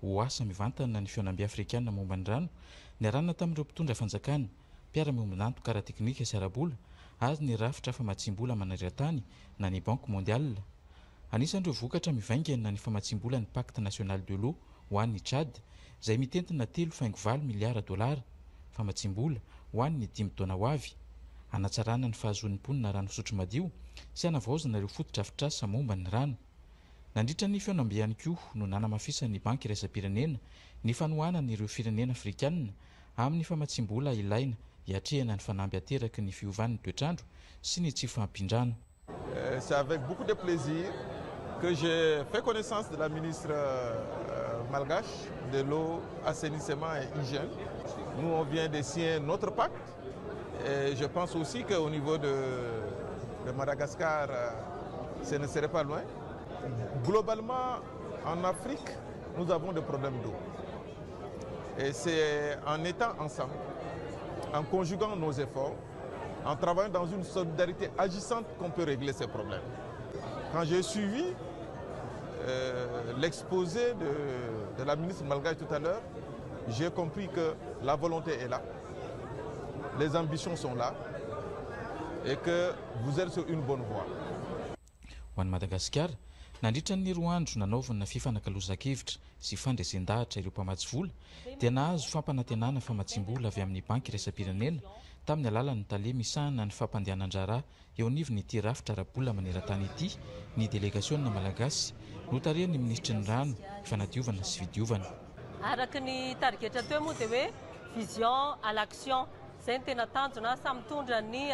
ho asa mivantana ny fionamby afrikanina momba ny rano niarahana tamin'ireo mpitondra fanjakana mpiara-miombinantoka ara-teknika sy arabola ary ny rafitra famatsim-bola manarantany na ny banque mondiale. Anisan'ireo vokatra mivaingana ny famatsim-bola ny pacte national de l'eau ho an'ny Tchad izay mitentina 3.4 miliara dolara famatsim-bola ho an'ny 5 taona ho avy, hanatsarana ny fahazoan'ny mponina rano fisotro madio sy hanavaozana ireo fotodrafitrasa momba ny rano. Nandritra ny fionamby ihany koa no nanamafisany banky iraisam-pirenena ny fanohanana ireo firenena afrikanina amin'ny famatsim-bola ilaina hiatrehana ny fanamby ateraky ny fiovan'ny toetrandro sy ny tsy fahampindrano. C'est avec beaucoup de plaisir que j'ai fait connaissance de la ministre malgache de l'eau, assainissement et hygiène. Nous, on vient de signer notre pacte et je pense aussi qu'au niveau de Madagascar, ce ne serait pas loin. Globalement, en Afrique, nous avons des problèmes d'eau. Et c'est en étant ensemble, en conjuguant nos efforts, en travaillant dans une solidarité agissante qu'on peut régler ces problèmes. Quand j'ai suivi l'exposé de la ministre malgache tout à l'heure, j'ai compris que la volonté est là, les ambitions sont là et que vous êtes sur une bonne voie. Ho an'i Madagasikara, nandritra ny roa andro nanaovana fifanakaloza-kevitra sy fandresen-dahatra ireo mpamatsy vola dia nahazo fampanantenana famatsim-bola avy amin'ny banky iraisam-pirenena tamin'ny alalan'ny tale misahana ny fampandehanan-draharaha eo anivon'ity rafitra arabola maneran-tany ity ny délégationna malagasy no tarehany ministry ny rano fanadiovana sy fidiovana. Araky ny targetra teo moa dia hoe vision à l'action. Zay ny tena tanjona samy mitondra ny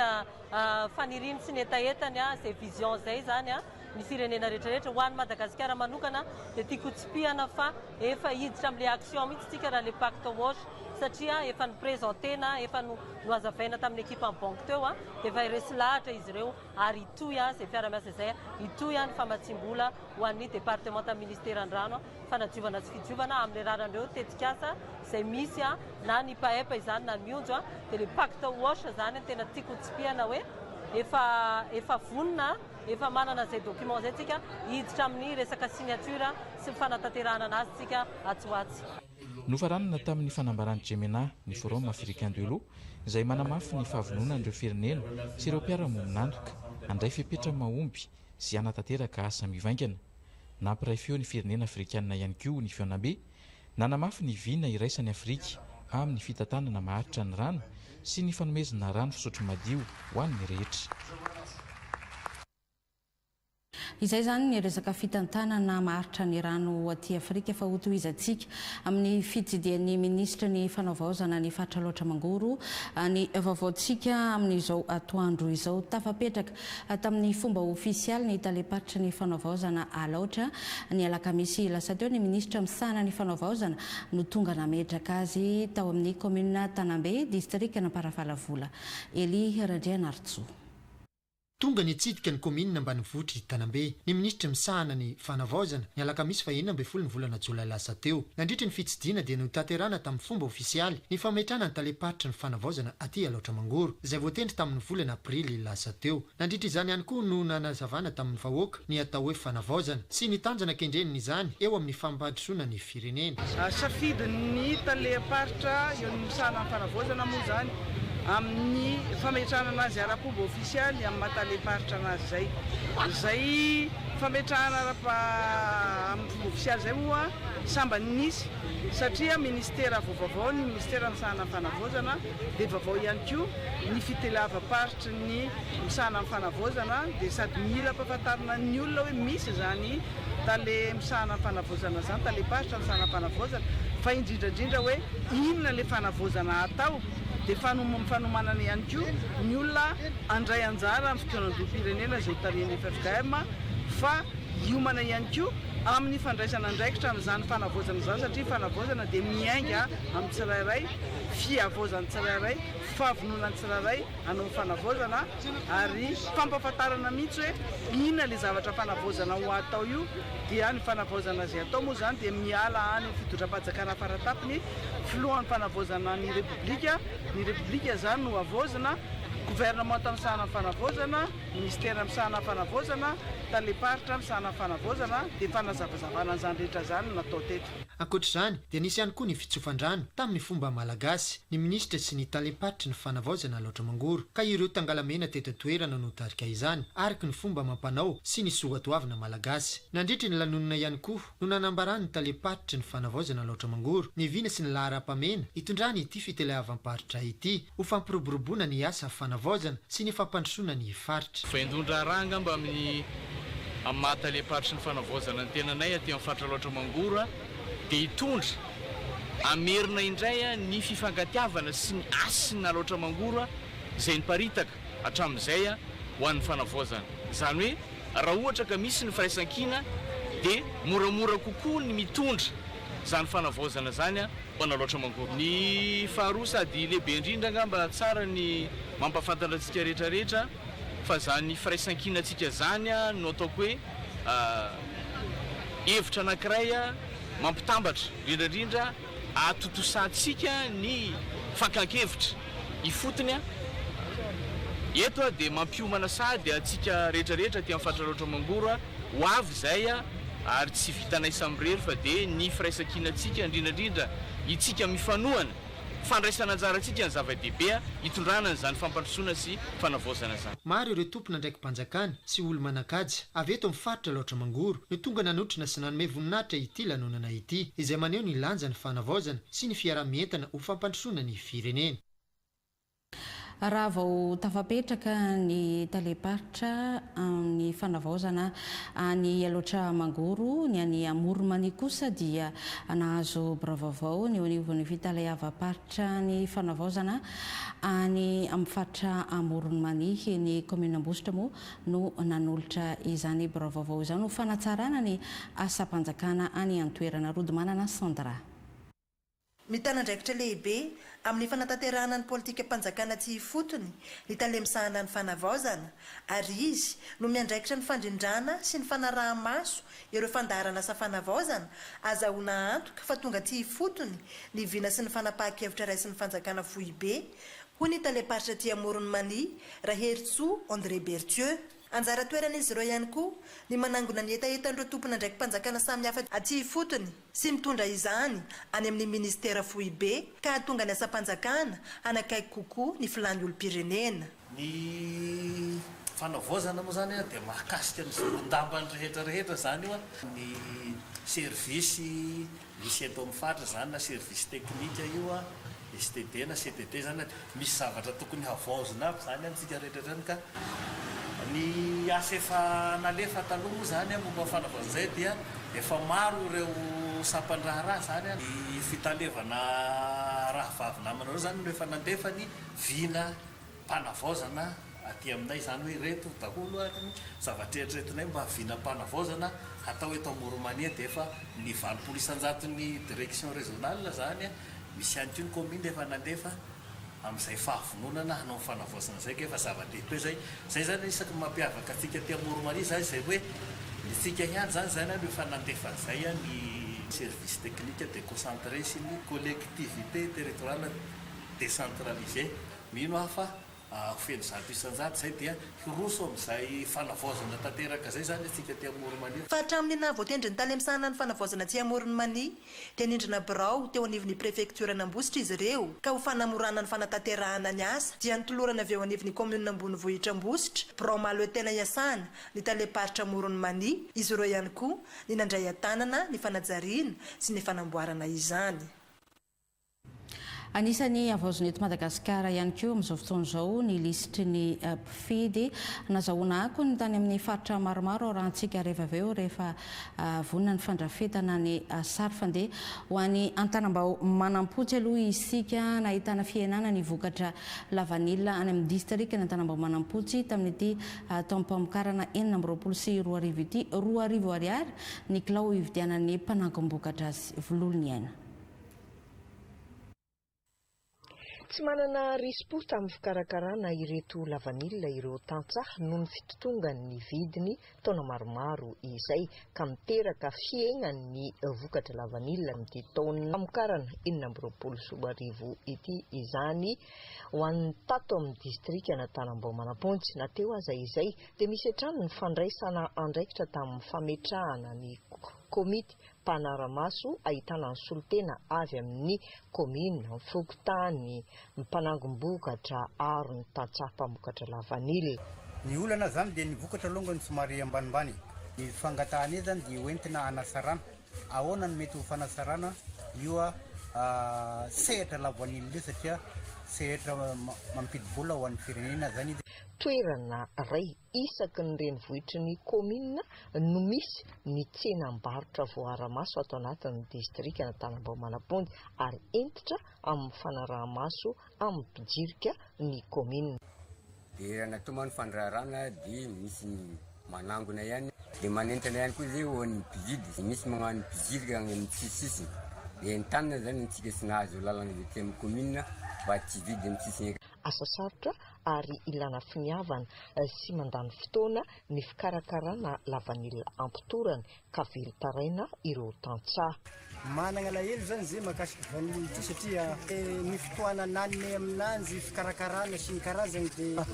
faniriny sy ny etaetany zay vision zay zany ny firenena rehetrarehetra ho an'ny Madagasikara manokana dia tiako tsipihana fa efa hiditra amin'ilay action mihitsy tsika raha le pacte wash satria efa niprésentena efa noazavaina tamin'ny équipe en banque teo dia efa iresy lahatra izy ireo ary itoy zay fiara-miasa izay itoy ny famatsim-bola ho an'ny département ta ministère an-drano fanadiovana sy fidiovana amin'ny raharandreo tetikasa izay misy na ny paepa izany na ny mionjo dia le pacte wash zany tena tiako tsipihana hoe efa vonona efa manana zay document zay tsika hiditra amin'ny resaka signature sy fanatanterahana anazy tsika atsoatsy. Nofaranana tamin'ny fanambarany Gemena ny Forum africain de l'eau izay manamafy ny fahavononan'ireo firenena sy ireo mpiara-mombinantoka handray fepetra mahomby sy hanatanteraka asa mivaingana. Nampiray feo ny firenena afrikanina ihany koa ny fionambe nanamafy ny vina iraisan'ny Afrika amin'ny fitantanana maharitra ny rano sy ny fanomezana rano fisotro madio ho an'ny rehetra. Izay zany ny resaka fitantanana maharitra ny rano aty Afrika fa hotohizantsika amin'ny fitsidian'ny ministra ny fanaovaozana ny faritra loatra mangoro ny vaovaontsika amin'izao atoandro izao tafapetraka tamin'ny fomba ofisialy ny taleparitra ny fanaovaozana alaotra ny alakamisy lasa teo ny ministra misana ny fanaovaozana no tonga nametraka azy tao amin'ny commune Tanambe district na Paravalavola. Eli Randrianartso. Tonga ny tsidika ny commune Ambanivohitra Tanambe ny ministra misahana ny fanavaozana ny alakamisy 24 ny volana Jolay lasa teo. Nandritra ny fitsidiana dia notanterahana tamin'ny fomba ofisialy ny fametrahana ny taleparitra ny fanavaozana aty Alaotra Mangoro izay voatendry tamin'ny volana Aprily lasa teo. Nandritra izany ihany koa no nanazavana tamin'ny vahoaka ny atao hoe fanavaozana sy ny tanjona kendreniny izany eo amin'ny fambadisona ny firenena. Safidin'ny taleparitra eo ny misahana ny fanavaozana moa zany amin'ny fametrahana anazy ara-pomba ofisialy amin'ny mataleparitra anazy zay fametrahana amin'ny fomba ofisialy zay moa samba nisy satria ministera vaovao ny ministera misahana amin'ny fanavaozana dia vaovao ihany koa ny fitelavam-paritra ny misahana amin'ny fanavaozana dia sady mila ampahafantarina ny olona hoe misy zany tale misahana amin'ny fanavaozana zany taleparitra misahana amin'ny fanavaozana fa indrindrandrindra hoe inona le fanavaozana atao dia fanomanana ihany koa ny olona andray anjara amin'ny fotoanam-pirenena izay tarihany FFKM fa hiomana ihany koa amin'ny fandraisana andraikitra amin'izany fanavaozana izany satria fanavaozana dia miainga amin'ny tsirairay fiavaozany tsirairay fahavononany tsirairay hanao fanavaozana ary fampahafantarana mihitsy hoe inona le zavatra fanavaozana ho atao io dia ny fanavaozana izay atao moa zany dia miala any fitondram-panjakana faratapiny filohan'ny fanavaozana ny repoblika zany no avaozana gouvernement misahana fanavozana, ministère misahana fanavozana, taleparitra misahana fanavozana, dia fanazavazavana an'izany rehetra zany natao teto. Ankoatr'izany dia nisy ihany koa ny fitsofandrano tamin'ny fomba malagasy ny ministra sy ny taleparitra ny fanavaozana loatra mangoro ka ireo tangalamena teto-toerana no tarika izany araka ny fomba mampanao sy ny soatoavina malagasy. Nandritra ny lanonina ihany koa no nanambarany ny taleparitra ny fanavaozana loatra mangoro ny vina sy ny lahara-pamena hitondrany ity fiteleavam-paritra ity ho fampiroboroboana ny asa fanavaozana sy ny fampandrosoana ny faritra. Faindondra ranga mba amin'ny maha-taleparitra ny fanavaozana ny tenanay aty amin'ny faritra loatra mangoro dia hitondra amerina indray ny fifangatiavana sy ny asina loatra mangoro izay niparitaka hatramin'izay ho an'ny fanavaozana. Izany hoe raha ohatra ka misy ny firaisan-kina dia moramora kokoa ny mitondra izany fanavaozana zany ho ana loatra mangoro. Ny faharoa sady lehibe indrindra angamba tsara ny mampafantatra antsika rehetrarehetra fa zany firaisan-kina antsika zany no ataoko hoe hevitra anankiray mampitambatra indrindrandrindra atotosantsika ny fankankevitra ifotony eto dia mampiomana sady atsika rehetrarehetra ty amin'ny faritra loatra mangoro ho avy zay ary tsy vitanay samirery fa dia ny firaisan-kinatsika indrindrandrindra itsika mifanohana fandraisana anjarantsika ny zava-dehibe hitondrana n'izany fampandrosoana sy fanavaozana zany. Maro ireo tompona ndraiky mpanjakana sy olo manan-kaja avy eto amin'ny faritra loatra mangoro no tonga nanotrina sy nanome voninahitra ity lanonana ity izay maneho ny lanja ny fanavaozana sy ny fiaramientana ho fampandrosoana ny firenena. Raha vao tafapetraka ny taleparitra ny fanavaozana ny loatra mangoro ny any Amoronmany kosa dia nahazo bravavao ny onivon'ny fitaleavam-paritra ny fanavaozana any amin'ny faritra Amoronmany ny commune Ambositra moa no nanolotra izany bravavao izany ho fanatsarana ny asa-panjakana any an-toerana Rodomanana Sandra. Mitana ndraikitra lehibe amin'ny fanatanterahana ny politika mpanjakana tsy fotony ny talemisahana ny fanavaozana ary izy no miandraikitra ny fandrindrana sy ny fanaraha-maso ireo fandaharana asa fanavaozana azahoana antoka fa tonga tsy fotony ny vina sy ny fanapahan-kevitra raisy ny fanjakana foibe ho ny taleparitra ty Amoronmany Raheritsoa André Bertieux. Anjara toerana izy ireo ihany koa ny manangona ny etaetan'ireo tompona ndraiky mpanjakana samihafa aty fotony sy mitondra izany any amin'ny ministera foibe ka hatonga ny asa-panjakana anakaiky kokoa ny filany olom-pirenena. Ny fanavaozana moa zany dia mahakasika ny zolon-dambany rehetrarehetra zany io ny servisy misy eto amin'ny faritra zany na servisy teknika io STD na CTD zany misy zavatra tokony havaozina aby zany antsika rehetrarehetra ka ny asa efa nalefa taloha moa zany momba fanavaozana zay dia efa maro ireo sampandraharaha zany ny fitalevana raha vavinamana reo zany no efa nandefa ny vina mpanavaozana aty aminay zany hoe reto daholo zavatreretretinay mba vina mpanavaozana atao eto Amoronmany dia efa ny 20% ny direction régionale zany misy ihany koa ny commune efa nandefa amin'izay fahavononana hanao fanavaozana zay ka efa zava-dehibe zay zany isaky mampiavaka atsika ty Amoronmany zany zay hoe nitsika ihany zany no efa nandefa zay ny service technique déconcentré sy ny collectivité territoriale décentralisée mino hafa feno zato isanjato zay dia hiroso amin'izay fanavaozana tanteraka zay zany atsika ty Amoronmany. Fa hatramin'ny nahavoatendry ny talemisahana ny fanavaozana ty Amoronmany dia nindrina birao teo anivon'ny préfecture n'Ambositra izy ireo ka ho fanamorana ny fanatanterahana ny asa dia nitolorana avy eo anivon'ny commune Ambonivohitra Ambositra birao malo tena iasana ny taleparitra Amoronmany izy ireo ihany koa ny nandray an-tanana ny fanajariana sy ny fanamboarana izany. Anisany avaozony eto Madagasikara ihany koa amin'izao fotoana izao ny lisitry ny mpifidy nazahoana ako ny tany amin'ny faritra maromaro rahantsika rehefa avy eo rehefa vonona ny fandrafetana ny sary fandeha ho an'ny Antanambao manampotsy aloha isika nahitana fiainana ny vokatra lavanila any amin'ny district ny Antanambao manampotsy tamin'ity taom-pamokarana 4 sy 2 arivo ity 2 arivo ariary ny kilao ividianan'ny mpanangom-bokatra vololony aina. Tsy manana rispo tamin'ny fikarakarana ireto lavanila ireo tantsaha noho ny fitotongan'ny vidiny taona maromaro izay ka miteraka fiaingan'ny vokatra lavanila amin'ity taona amokarana 2020 ity izany ho an'ny tato amin'ny distrikana Tanambao-Manapontsy. Na teo aza izay dia misy hatrany ny fandraisana andraikitra tamin'ny fametrahana ny komity mpanaramaso ahitana ny solotena avy amin'ny komina, ny Fokotany, ny mpanangom-bokatra ary ny tantsaha mpamokatra lavanila. Ny olana zany dia ny vokatra longany somary ambanimbany. Ny fangatahana zany dia hoentina hanasarana. Ahoana ny mety ho fanasarana? Io sehatra lavanila satria sehatra mampidi-bola ho an'ny firenena zany izy. Toerana ray isaky ny renivohitry ny komina no misy ny tsenam-barotra voaramaso ato anatin'ny distrikana Tanambao-Manapontsy ary entitra amin'ny fanaraha-maso amin'ny mpijirika ny komina. Dia natoman'ny fandrarana dia misy ny manangona ihany dia manentana ihany koa zay ho an'ny mpizidy. Misy magnano mpizirika any amin'ny tsisisiny dia ny tanana zany ntsika sy nahazo lalana zay amin'ny komina mba tsy vidy amin'ny tsisiny. Asa sarotra ary ilana finiavana sy mandany fotoana ny fikarakarana lavanila ampitorany ka very taraina ireo tantsaha. Manana alahelo zany zay mahakasika vanila ity satria ny fotoana naniny aminanjy fikarakarana sy ny karazany dia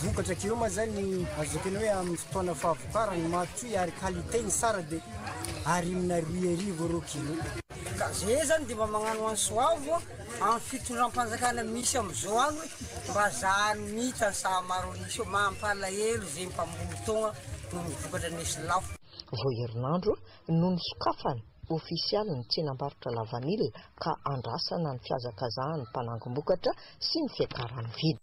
vokatra keo ma zany azokany hoe amin'ny fotoana fahavokarany matoy ary qualité-ny sara dia arimina 2 kilo. Zay zany dia mba magnano ansoavo amin'ny fitondram-panjakana misy amin'izao any mba zahany mita ny saha maro nisy mampalahelo zay mpambolotogna no mivokatra nisy lafo. Voaherinandro no nisokafany ofisialy ny tsenam-barotra lavanila ka andrasana ny fiazakazahany mpanangom-bokatra sy ny fiakaran'ny vidy.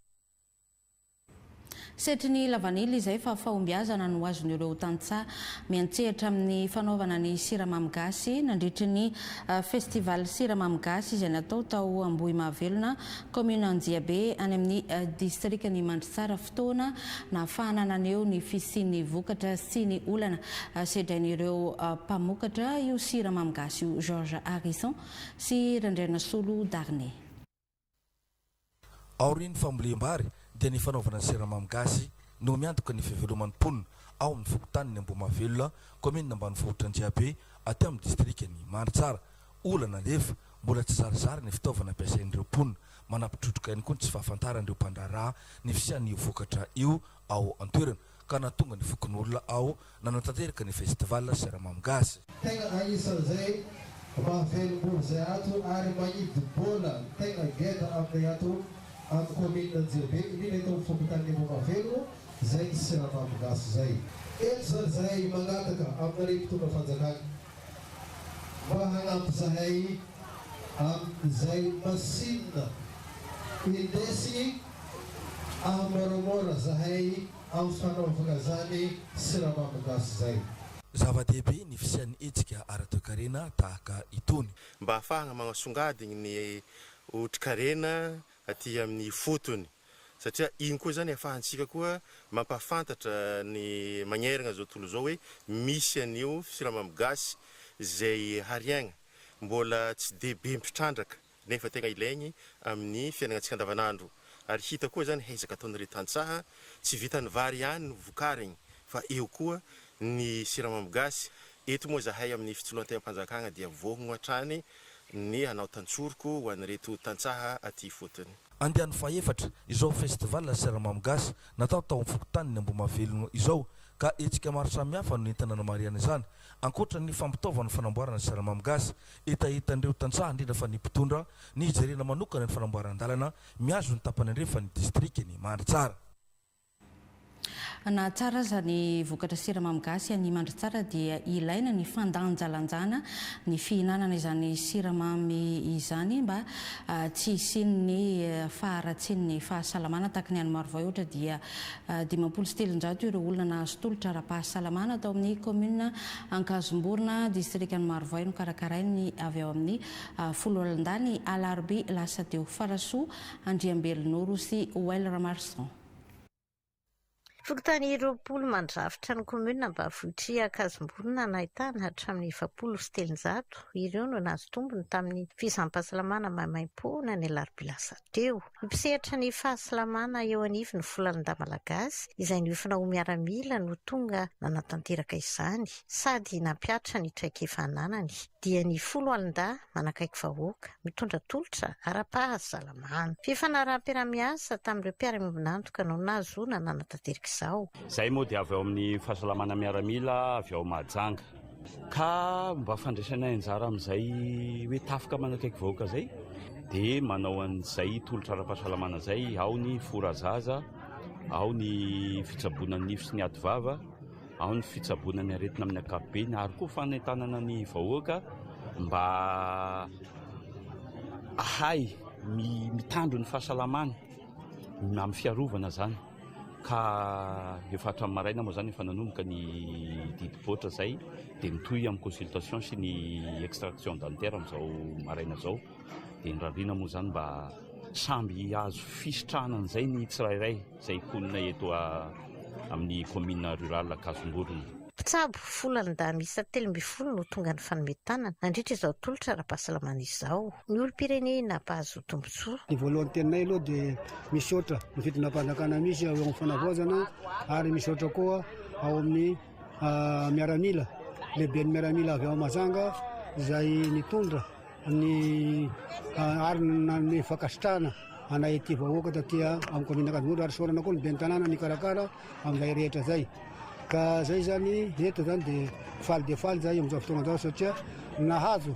Setry ny lavanila izay fa fahombiazana no azon'ireo tantsaha miantsehatra amin'ny fanaovana ny siramamy gasy nandritry ny festival siramamy gasy izay natao tao Ambohimahavelona, commune Anjiabe any amin'ny distrikany Mandritsara fotoana na fahanananeo ny fisian'ny vokatra sy ny olana sedrain'ireo mpamokatra io siramamy gasy io. Georges Harrison sy Randrena Solo Darnay. Aurine fambolem-bary dia ny fanaovana siramamy gasy no miantoka ny fiveloman'ny mponina ao amin'ny Fokotany ny Ambohimahavelona, commune ambanivohitra Anjiabe aty amin'ny distrikany Mandritsara. Olana nefa mbola tsy zarizary ny fitaovana ampiasain'ireo mponina, manampitrotroka ihany koa ny tsy fahafantaran'ireo mpandraraha ny fisian'io vokatra io ao an-toerana ka nahatonga ny fokon'olona ao nanatanteraka ny festival siramamy gasy. Tegna anisan'izay mahavelom-bolo zay ato ary manidy-bola tegna geda amin'ny ato amin'ny commune Anjiabe indrindra eto amin'ny Fokotany ny Ambohimahavelona zay ny siramamy gasy zay. Eto zany zahay mangataka amin'ny mpitondra fanjakana mba hanampy zahay amin'izay masinina indesy moramora zahay amin'ny fanaovana zany siramamy gasy zay. Zava-dehibe ny fisian'ny hetsika ara-toe-karena tahaka itony mba ahafahana manasongadiny ny otrikareana aty amin'ny fotony satria iny koa zany ahafahantsika koa mampafantatra ny magnerana zao tontolo zao hoe misy an'io siramamy gasy zay hariagna mbola tsy de be mpitrandraka nefa tegna ilaigny amin'ny fiainagnantsika andavanandro. Ary hita koa zany hezaka ataon'ireo tantsaha tsy vitany vary ihany no vokariny fa eo koa ny siramamy gasy. Eto moa zahay amin'ny fitsoloan-tegna-mpanjakana dia vohogno hatrany ny hanao tantsoroko ho an'ireto tantsaha aty fotony. Andiany faefatra izao festival siramamy gasy natao tao amin'ny Fokotany ny Ambohimahavelona izao ka hetsika maro samihafa no nentina namariana izany. Ankoatra ny fampitaovana fanamboarana siramamy gasy, etahitan'ireo tantsaha indrindra fa ny mpitondra ny hijerena manokana ny fanamboaran-dalana miazo ny tapany andrefa ny distrikany Mandritsara. Na tsara aza ny vokatra siramamy gasy any Mandritsara dia ilaina ny fandanjalanjana ny fihinanana izany siramamy izany mba tsy isian'ny faharatsian'ny fahasalamana tahaka ny any Marovay ohatra dia 507 ireo olona nahazo tolotra ara-pahasalamana atao amin'ny commune Ankazomborona distrikany Marovay no karakarainy avy ao amin'ny folo Alandany Alarobia lasa teo Farasoa Andriambelonoro sy Well Ramarson. Fokotany 20 mandrafitra ny komuna Ambanivohitra Akazomborona nahitana hatramin'ny 700 sy 300 ireo no nahazo tombony tamin'ny fisampahasalamana maimaim-poana ny alarobia lasa teo. Mpisehatra ny fahasalamana eo anivy ny Folaninda Malagasy izay niofina ho miaramila no tonga nanatanteraka izany sady nampiatra ny traikefa ananany dia ny Folo Alinda manakaiky vahoaka mitondra tolotra ara-pahasalamana. Fifanaraha-piaramiasa tamin'ireo mpiara-miombonantoka no nahazoana nanatanteraka izao. Zay moa dia avy ao amin'ny fahasalamana miaramila avy ao Mahajanga ka mba fandraisanay anjara amin'izay hoe tafika manakaiky vahoaka zay dia manao an'izay tolotra ara-pahasalamana zay ao ny forazaza, ao ny fitsaboana ny nify sy ny adivava, ao ny fitsaboana ny aretina amin'ny ankapobeny ary koa fanentanana ny vahoaka mba ahay mitandro ny fahasalamana amin'ny fiarovana zany. Ka efa hatramin'ny maraina moa zany efa nanomboka ny didipoitra zay dia mitohy amin'ny consultation sy ny extraction dentaire amin'izao maraina zao dia nirariana moa zany mba samby azo fisitrahana an'izay ny tsirairay izay konina eto amin'ny commune rurale Akazomborona. Mpitsabo Folaninda miisa 12 no tonga ny fanometanana nandritra izao tolotra ara-pahasalamana izao. Ny olom-pirenena mpahazo tombotsoa. Ny voalohany teninay aloha dia misaotra ny fitonam-panjakana misy ao amin'ny fanavaozana ary misaotra koa ao amin'ny miaramila lehibe ny miaramila avy ao Mahajanga izay nitondra ny arina ny fakasitrahana anay ety vahoaka tatya amin'ny commune Akazomborona ary saorana koa ny ben'ny tanàna ny karakara amin'izay rehetra zay. Ka zay zany eto zany dia faly dia faly zay amin'izao fotoana izao satria nahazo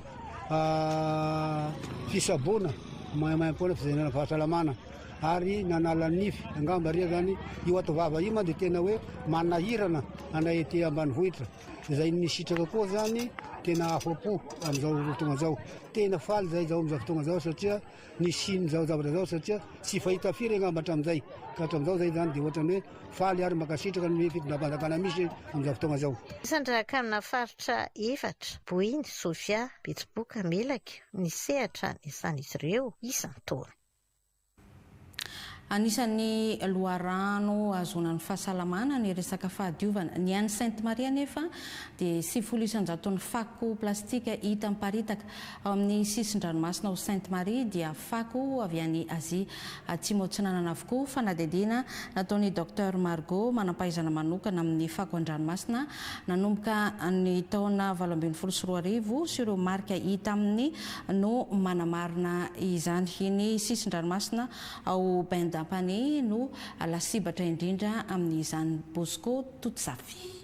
fisaboana maimaim-poana fizainana fahasalamana ary nanala nify angamba ria zany io atovava io ma dia tena hoe manahirana anay ety ambanivohitra izay nisitraka koa zany tena afapo amin'izao fotoana zao. Tena faly zay zao amin'izao fotoana zao satria ny siny zao zavatra zao satria tsy fahita firy angamba hatramin'izay ka hatramin'izao zay zany dia ohatrany hoe faly ary makasitraka ny fitonam-panjakana misy amin'izao fotoana zao. Isandraka amina faritra efatra Boiny, Sofia, Betsiboka, Melaka ny sehatra ny isan'izy ireo isan-taona. Anisan'ny loharano azonan'ny fahasalamana ny resaka fahadiovana ny an'ny Sainte Marie nefa dia 700 fako plastika hita miparitaka ao amin'ny sisin-dranomasina ao Sainte Marie dia fako avy any Azia atsimo atsinanana avokoa fanadidina nataon'ny Dr Margot manampahaizana manokana amin'ny fako an-dranomasina nanomboka ny taona 2024 sy ireo marika hita amin'ny no manamarina izany ny sisin-dranomasina ao Dampany no lasibatra indrindra amin'izany Bosco Totsafy.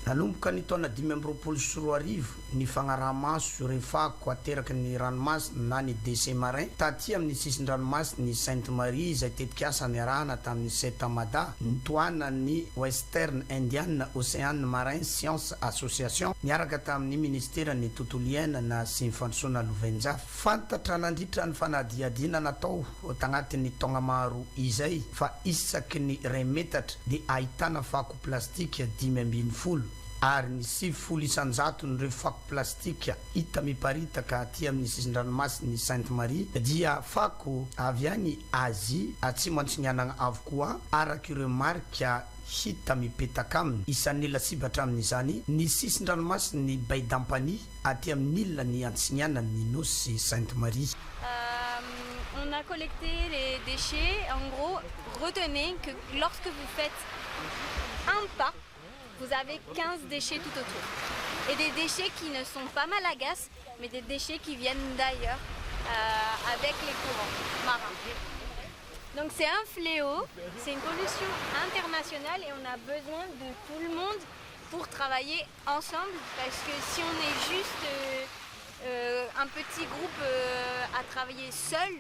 Nanomboka ny taona 2024 ny fagnaraha-maso refako ateraka ny ranomasina na ny déchets marins taty amin'ny sisin-dranomasina ny Sainte Marie izay tetika asa niarahana tamin'ny Setamada nitoana ny Western Indian Ocean Marin Science Association niaraka tamin'ny ministera ny tontolo iainana sy ny fandrosoana Lovenjafy. Fantatra nandritra ny fanadihadiana natao tagnatin'ny taona maro izay fa isaky ny remetatra dia ahitana fako plastika 520 ary ny 700 nireo fako plastika hita miparitaka aty amin'ny sisin-dranomasina ny Sainte Marie dia fako avy any Azia atsimo antsignanana avokoa araka ireo marika hita mipetaka aminy. Isan'ny lasibatra amin'izany ny sisin-dranomasina ny Bay d'Ampany aty amin'ny ilna ny antsignanana ny nosy Sainte Marie. On a collecté les déchets. En gros, retenez que lorsque vous faites un pas, vous avez 15 déchets tout autour. Et des déchets qui ne sont pas malagasy, mais des déchets qui viennent d'ailleurs avec les courants marins. Donc c'est un fléau, c'est une pollution internationale et on a besoin de tout le monde pour travailler ensemble. Parce que si on est juste un petit groupe à travailler seul,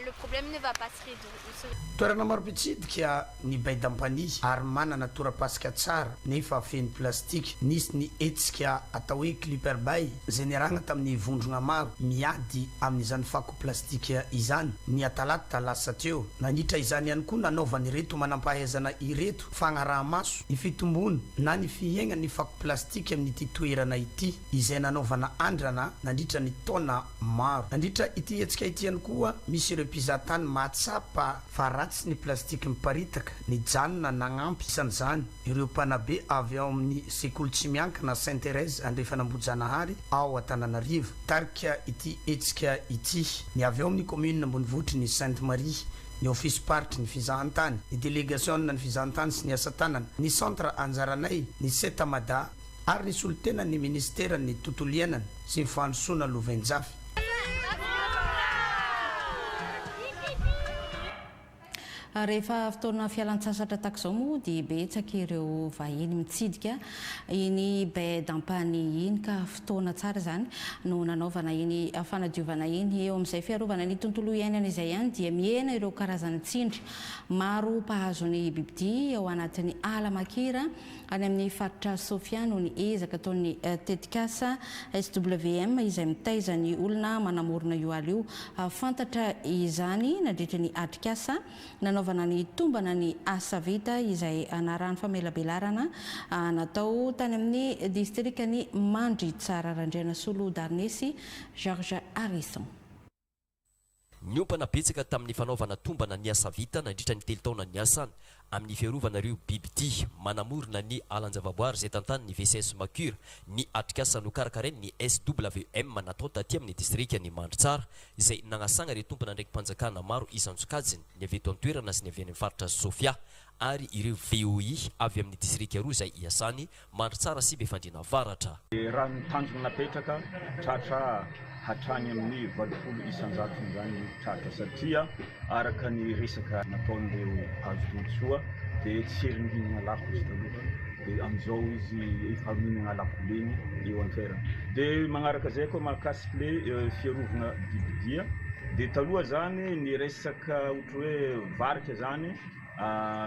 le problème ne va pas se résoudre. Toerana maro pitsidika ny Bay d'Ampany ary manana tora-pasika tsara nefa feno plastika nisy ny etsika atao hoe clipperbay zay niarahana tamin'ny vondrona maro miady amin'izany fako plastika izany ny atalata lasa teo nanitra izany ihany koa nanaovany ireto manampahaizana ireto fagnaraha-maso ny fitombona na ny fiaigna ny fako plastika amin'ity toerana ity izay nanaovana andrana nandritra ny taona maro nandritra ity etsika ity ihany koa misy sy ireo mpizatany mahatsapa fa ratsy ny plastika miparitaka ny janona nagnampy isan'izany ireo mpanabe avy ao amin'ny sekoly tsy miankina Sainte Thérèse Andriafanambojanahary ao Antananarivo tarika ity etsika ity ny avy ao amin'ny commune ambonivohitry ny Sainte Marie ny office party ny fizahantany ny délégation ny fizahantany sy ny asa tanana ny centre anjaranay ny setamada ary ny solotena ny ministera ny tontolo iainana sy ny fandrosoana Lovenjafy. Rehefa fotoana fialan-tsasatra tahaka izao moa dia betsaka ireo vahiny mitsidika iny baie d'ampany iny ka fotoana tsara zany no nanaovana iny fanadiovana iny eo amin'izay fiarovana ny tontolo iainana izay ihany dia miena ireo karazany tsindry maro mpahazo ny bibidia ao anatin'ny ala makira any amin'ny faritra Sofia no ny ezaka ataon'ny tetikasa SWM izay mitaiza ny olona manamorona io ala io fantatra izany nandritra ny atrikasa nanaovana ny tombana ny asa vita izay anarany famelabelarana natao tany amin'ny distrikany Mandry Tsara Randriana Solo Darnesy Georges Harrison. Niompana betsaka tamin'ny fanaovana tombana ny asa vita nandritra ny telo taona ny asany amin'ny fiarovana ireo bibidia manamorona ny alan-javaboary izay tantany ny VCS Macure ny atrikasa no karakarainy ny SWM natao taty amin'ny distrikany Mandry Tsara izay nagnasagna ireo tompona ndraiky mpanjakana maro isan-tsokajiny ny avy eto an-toerana sy ny avy any faritra Sofia ary ireo VOI avy amin'ny distrika roa izay iasany Mandry Tsara sy Befandriana Avaratra. Raha ny tanjona napetraka tratra hatrany amin'ny 80 isan-jato zany tratra satria araka ny resaka nataon'ireo hazo tombotsoa dia tsy sery mihinana lafo izy taloha dia amin'izao izy efa mihinana lafo leny eo an-toerana. Dia magnaraka izay koa mahakasiky le fiarovana bibidia dia taloha zany ny resaka ohatra hoe varika zany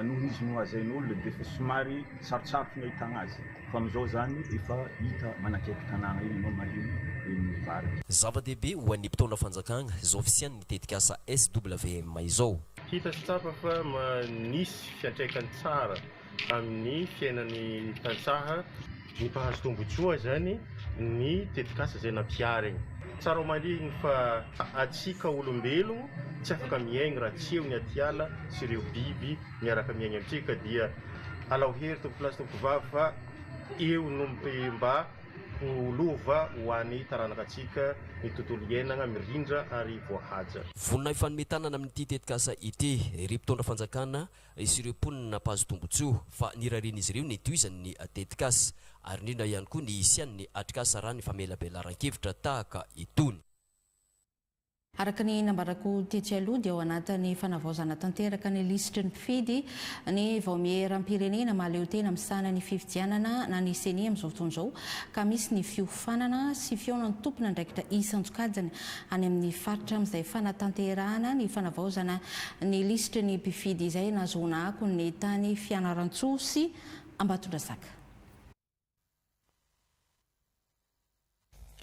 noho izy no azain'olona dia efa somary sarotsarotra ny ahitana azy fa amin'izao zany efa hita manakaiky tanàna iny ianao maheno eny varika. Zava-dehibe ho an'ny mpitaona fanjakana izao ofisiany ny tetikasa SWM izao. Hita sy tsapa fa nisy fiantraikany tsara amin'ny fiainan'ny tantsaha ny mpahazo tombotsoa zany ny tetikasa izay nampiariny. Tsara maliny fa atsika olombelogno tsy afaka miaigny raha tsy eo ny atiala sy ireo biby miaraka miaigny amintsika dia alaohery tompolasy tompovavy fa eo no mba olova ho an'ny taranakatsika ny tontolo iainana mirindra ary voahaja. Vonona ifanometanana amin'ity tetikasa ity ry mpitondra fanjakana sy ireo mponina mpahazo tombotsoa fa nirarian'izy ireo ny toizany ny tetikasa ary indrindra ihany koa ny isian'ny atrikasa raha ny famelabelan-kevitra tahaka itony. Araka ny nambarako tetsy aloha dia ao anatin'ny fanavaozana tanteraka ny lisitry ny mpifidy ny vaomieram-pirenena mahaleo tena amin'ny sanany fifidianana na ny seni amin'izao fotoana izao ka misy ny fiofanana sy fioanany tompona ndraikitra isan-tsokajany any amin'ny faritra amin'izay fanatanterahana ny fanavaozana ny lisitry ny mpifidy izay nazoana ako ny tany Fianarantsoa sy Ambatondrazaka.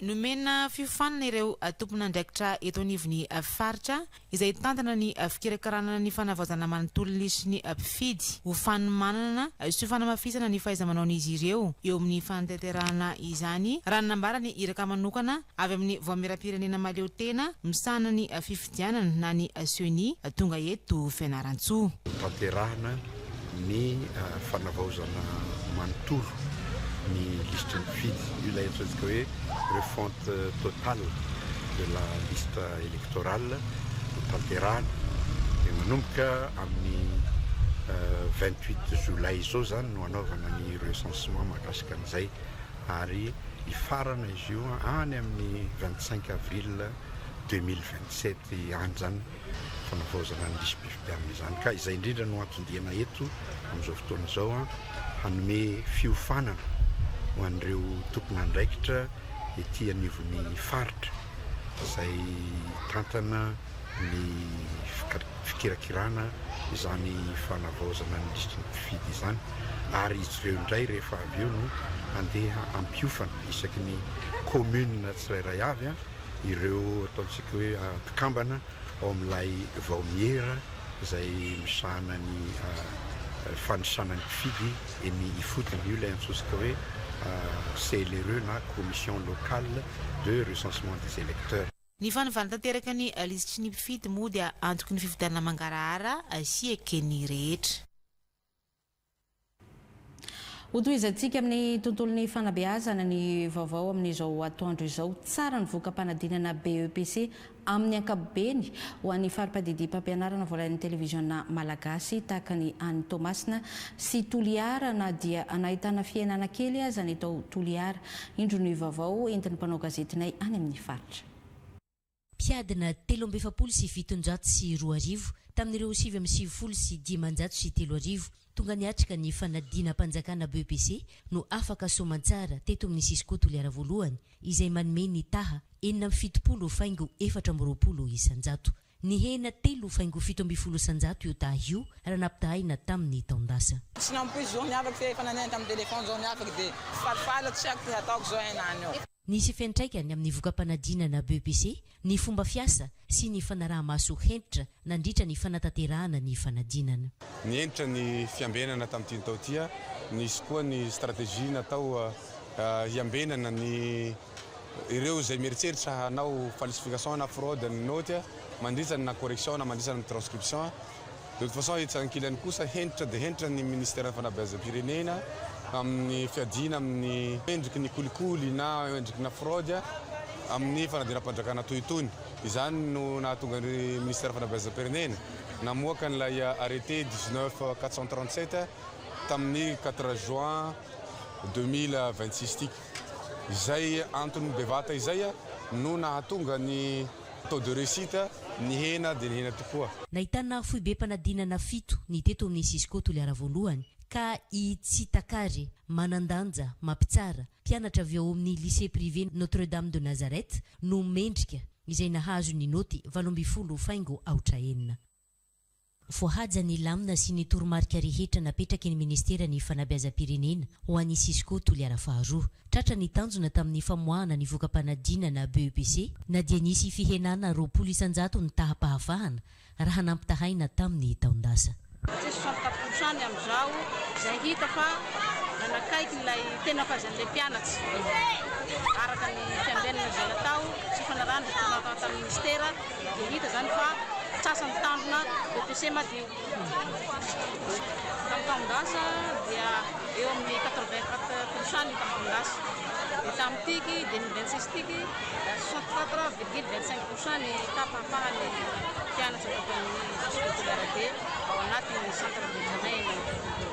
Nomena fiofanana ireo tompona ndraikitra eto anivon'ny faritra izay tantana ny fikarakarana ny fanavaozana manontolo lisy ny mpifidy ho fanomanana sy fanamafisana ny fahaiza-manaon'izy ireo eo amin'ny fanatanterahana izany raha nambarany iraka manokana avy amin'ny vaomieram-pirenena mahaleo tena misana ny fifidianana na ny seni tonga eto Fianarantsoa. Tanterahana ny fanavaozana manontolo ni liste mpifidy io ilay atsika hoe refonte totale de la liste électorale tanterahana dia manomboka amin'ny 28 Jolay izao zany no anaovana ny recensement mahakasika an'izay ary ifarana izy io any amin'ny 25 Avril 2027 any zany fanavaozana ny lisy mpifidianana izany ka izay indrindra no antondiana eto amin'izao fotoana izao hanome fiofanana ho an'ireo tompona andraikitra ety anivon'ny faritra izay tantana ny fikirakirana izany fanavaozana ny lisitry ny mpifidy izany ary izy ireo indray rehefa avy eo no andeha ampiofana isaky ny commune tsirairay avy ireo ataontsika hoe mpikambana ao amin'ilay vaomiera izay misahana ny fanisana ny mpifidy eny ifotony io ilay antsosika hoe CLRE na commission locale de recensement des électeurs. Ny fanavana tanteraka ny lisitry ny mpifidy moa dia antoky ny fifidianana mangarahara sy ekeny rehetra. Hotoizantsika amin'ny tontolon'ny fanabeazana ny vaovao amin'izao atoandro izao tsara ny voka-panadinana BEPC amin'ny ankapobeny ho an'ny fari-padidim-pampianarana voalain'ny televiziona malagasy tahaka ny Anny Tomasina sy Toliara na dia anahitana fiainana kely aza ny tao Toliara. Indro ny vaovao entin'ny mpanao gazetinay any amin'ny faritra. Piadina 770 tamin'ireo 770 tonga niatrika ny fanadina panjakana BEPC no afaka somantsara teto amin'ny Sisko Toliara voalohany izay manome ny taha 7.4 isanjato. Ny hena 3.7 isanjato io taha io raha nampitahina tamin'ny taondasa. Tsy nampoizy zao miavaka fe fananena tamin'ny telefony zao miavaka dia falifaly tsy haiko te hataoko zao henany io. Nisy fiantraikany amin'ny voka-panadinana BEPC ny fomba fiasa sy ny fanaraha-maso hentitra nandritra ny fanatanterahana ny fanadinana. Ny hentitra ny fiambenana tamin'ity tao tia, nisy koa ny stratégie natao hiambenana ny ireo izay mieritseritra hanao falsification na fraude ny noty mandrisany na correction na mandrisany ny transcription. De toute façon hitsankilany kosa hentitra dia hentitra ny ministère ny fanabeazam-pirenena amin'ny fiadina amin'ny endriky ny kolikoly na endriky na fraude amin'ny fanadinam-pandrakana toitony. Izany no nahatonga ny ministère fanabeazam-pirenena namoaka n'ilay arrêté 19437 tamin'ny 4 juin 2026 tiky. Izay antony bevata izay no nahatonga ny taux de réussite ny hena dia ny hena tokoa. Nahitana foibe mpanadinana 7 ny teto amin'ny Sisko Toliara voalohany ka i Tsitakary manandanja mampitsara mpianatra avy ao amin'ny lycée privé Notre-Dame de Nazareth no mendrika izay nahazo ny noty 8.4. Voahaja ny lamina sy ny toromarika rehetra napetraka ny ministera ny fanabeazam-pirenena ho an'ny Sisko Toliara faharoa. Tratra ny tanjona tamin'ny famoahana ny voka-panadinana BEPC na dia nisy fihenana 20 isanjato ny tahapahafahana raha nampitahaina tamin'ny taondasa. 64% amin'izao izay hita fa nanakaiky ilay tena fahazan'ilay mpianatra araka ny fiambenana izay natao sy fanarahana izay natao tamin'ny ministera dia hita zany fa sasany tandrona BEPC madio. Tamin'ny taondasa dia eo amin'ny 84% ny taondasa. Dia tamin'itiky dia ny 26 tiky 64,25% ny tapahafahany mpianatra avy amin'ny Sisko Toliara be ao anatin'ny centre d'examen.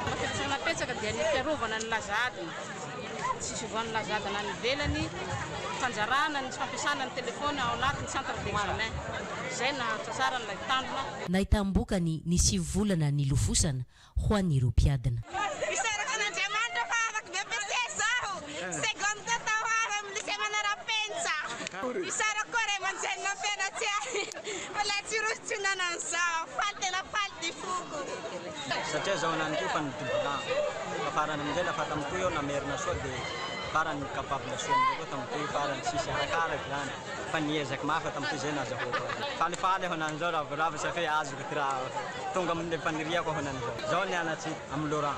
Mampidisana napetsaka dia ny fiarovana ny lazadiny sy sivany lazadana ny velany fanjarana ny fampiasana ny telefony ao anatin'ny centre d'examen. Izay nahatsara n'ilay tandrona. Nahitambokany ny 5 volana ny lofosana ho an'ireo mpiadina. Isaraka n'Andriamanitra fa afaka BEPC zaho. Seconde tao avy amin'ny lycée Manarapensa. Isaraka koa ray aman-jery mpianatsy ahy. Mbola tsy rosotsonana an'izao. Faly tena faly ty foko. Satria zaho nan'ity fa nidobona. Fa farany amin'izay lafa tamin'itoy eo namerina soa dia farany capable soa amin'izay koa tamin'itoy farany sisy arakaraka zany. Fa niezaky mafy tamin'itoy zay nazahoko. Falifaly honan'izao ravoravo safe azoko ty raha tonga amin'ny faniriako honan'izao. Zao ny anatsy amin'ny Laurent.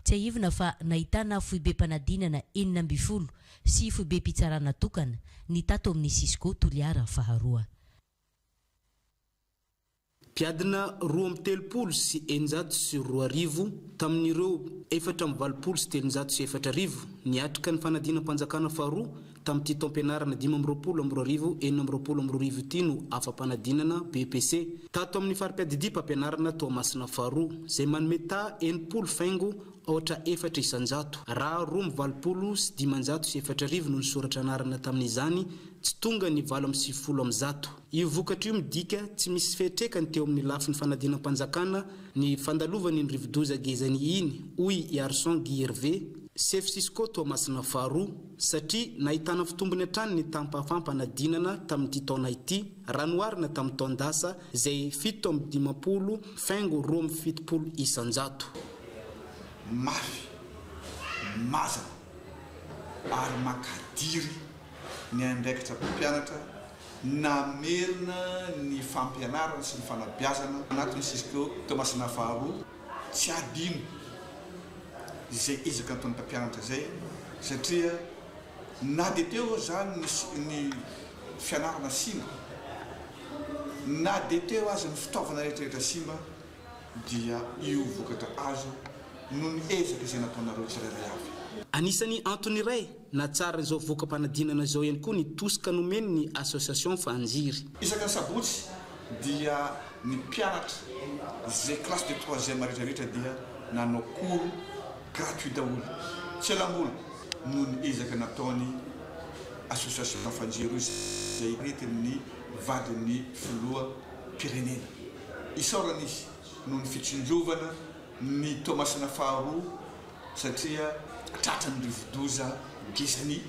Tsy ahivina fa nahitana foibe mpanadinana 12 sy foibe mpitsarana tokana ny tato amin'ny Sisko Toliara faharoa. Piadina 2.3 sy 120 tamin'ireo 4.20 sy 304 niatrika ny fanadinam-panjakana faharoa tamin'ity taom-pianarana 5.4 ity no afa-panadinana BEPC tato amin'ny fari-piadidim-pampianarana Toamasina faharoa izay manome taha 4 isanjato raha 2.20 sy 504 no nisoratra anarana tamin'izany tsy tonga ny 7.0 io vokatra io midika tsy misy fihetrekany teo amin'ny lafin'ny fanadinam-panjakana ny fandalovany ny rivodoza gezany iny hoy Yarson Guilhervé chef Sisko Toamasina faharoa satria nahitana fitombony hatrany ny tampafampanadinana tamin'ity taona ity ranoarina tamin'ny taondasa izay 7.50 isanjato. Mafy mazana ary makadiry ny andraikitra mpampianatra namerina ny fampianarana sy ny fanabeazana anatin'ny Sisko Toamasina faharoa tsy adino izay ezaka ataon'ny mpampianatra zay satria na dia teo zany ny fianarana singa na dia teo azy ny fitaovana rehetrarehetra simba dia io vokatra azo no ny ezaka izay nataonareo tsirairay avy. Anisany antony iray na tsara izao vokam-panadinana izao ihany koa ny tosika nomeny ny association fanjiry. Isaka sabotsy dia ny mpianatra izay classe de 3e rehetrarehetra dia nanao cours gratuit daholo tsy alambola no ny ezaka nataony association fanjiry izay retin'ny vadin'ny filoha pirenena. Isaorana izy no ny fitsinjovana ny Tomasina faharoa satria tratrany rivodoza gesany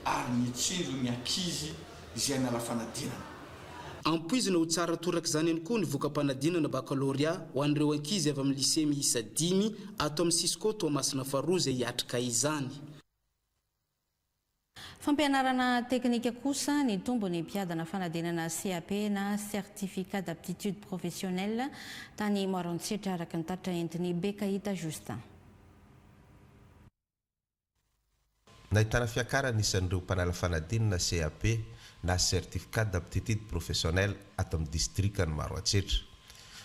ary nitsinjo ny ankizy izay nala fanadinana. Ampoizina ho tsara toraka izany ihany koa ny vokam-panadinana baccalauréat ho an'ireo ankizy avy amin'ny lycée miisa 5 ato amin'ny Cisco Tomasina faharoa izay hiatrika izany. Fampianarana teknika kosa ny tombony mpiadana fanadinana CAP na certificat d'aptitude professionnelle tany Morontsitra araka ny tatra entiny Bekaita Justin. Nahitana fiakarana isan'ireo mpanala fanadinana CAP na certificat d'aptitude professionnelle ato amin'ny distrikany Maroantsetra.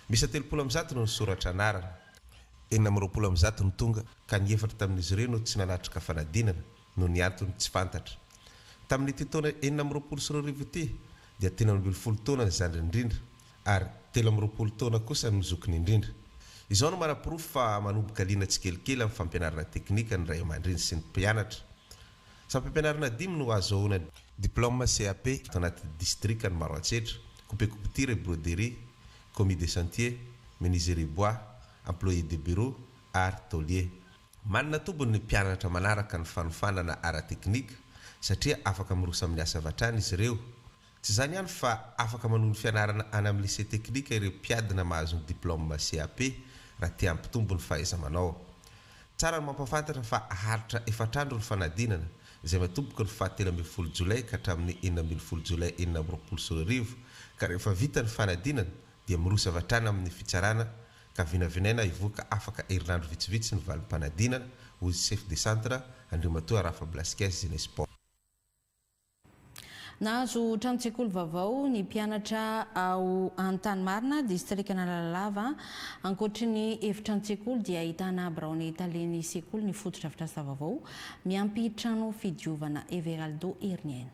Misy 30 no nisoratra anarana, 20 ny tonga ka ny 4 tamin'izy ireo no tsy nalatrika fanadinana no ny antony tsy fantatra. Tamin'ity taona 20 ty dia 10 taona izany indrindra ary 13 taona kosa ny zokiny indrindra. Izao no manaprofo fa manomboka liana tsikelikely amin'ny fampianarana teknika ny ray aman-dreny sy ny mpianatra. Sampam-pianarana 5 no azahoana diplôme CAP ato anaty distrikany Maroantsetra, coupe-couture et broderie, commis de chantier, menuiserie bois, employé de bureau, art taulier. Manana tombony ny mpianatra manaraka ny fanofanana ara-teknika satria afaka mirosa amin'ny asa avatrany izy ireo. Tsy izany ihany fa afaka manohy ny fianarana any amin'ny lycée teknika ireo mpiadina mahazo ny diplôme CAP raha tia ampitombo ny fahaiza-manao. Tsara ny mampafantatra fa aharitra 4 andro ny fanadinana izay matomboka ny 17 Jolay ka hatramin'ny 19 Jolay 2020 ka rehefa vita ny fanadinana dia mirosa avatrany amin'ny fitsarana ka vinavinaina ivoaka afaka herinandro vitsivitsy ny valim-panadinana hoy chef de centre Andrimatoa Rafa Blasquez Zinesport. Nahazo trano-tsekoly vaovao ny mpianatra ao Antanimarina distrikana Lalava ankoatry ny efitrano-tsekoly dia ahitana Braony Italeny sekoly ny fotodrafitrasa vaovao miampy trano fidiovana Everaldo Erniaina.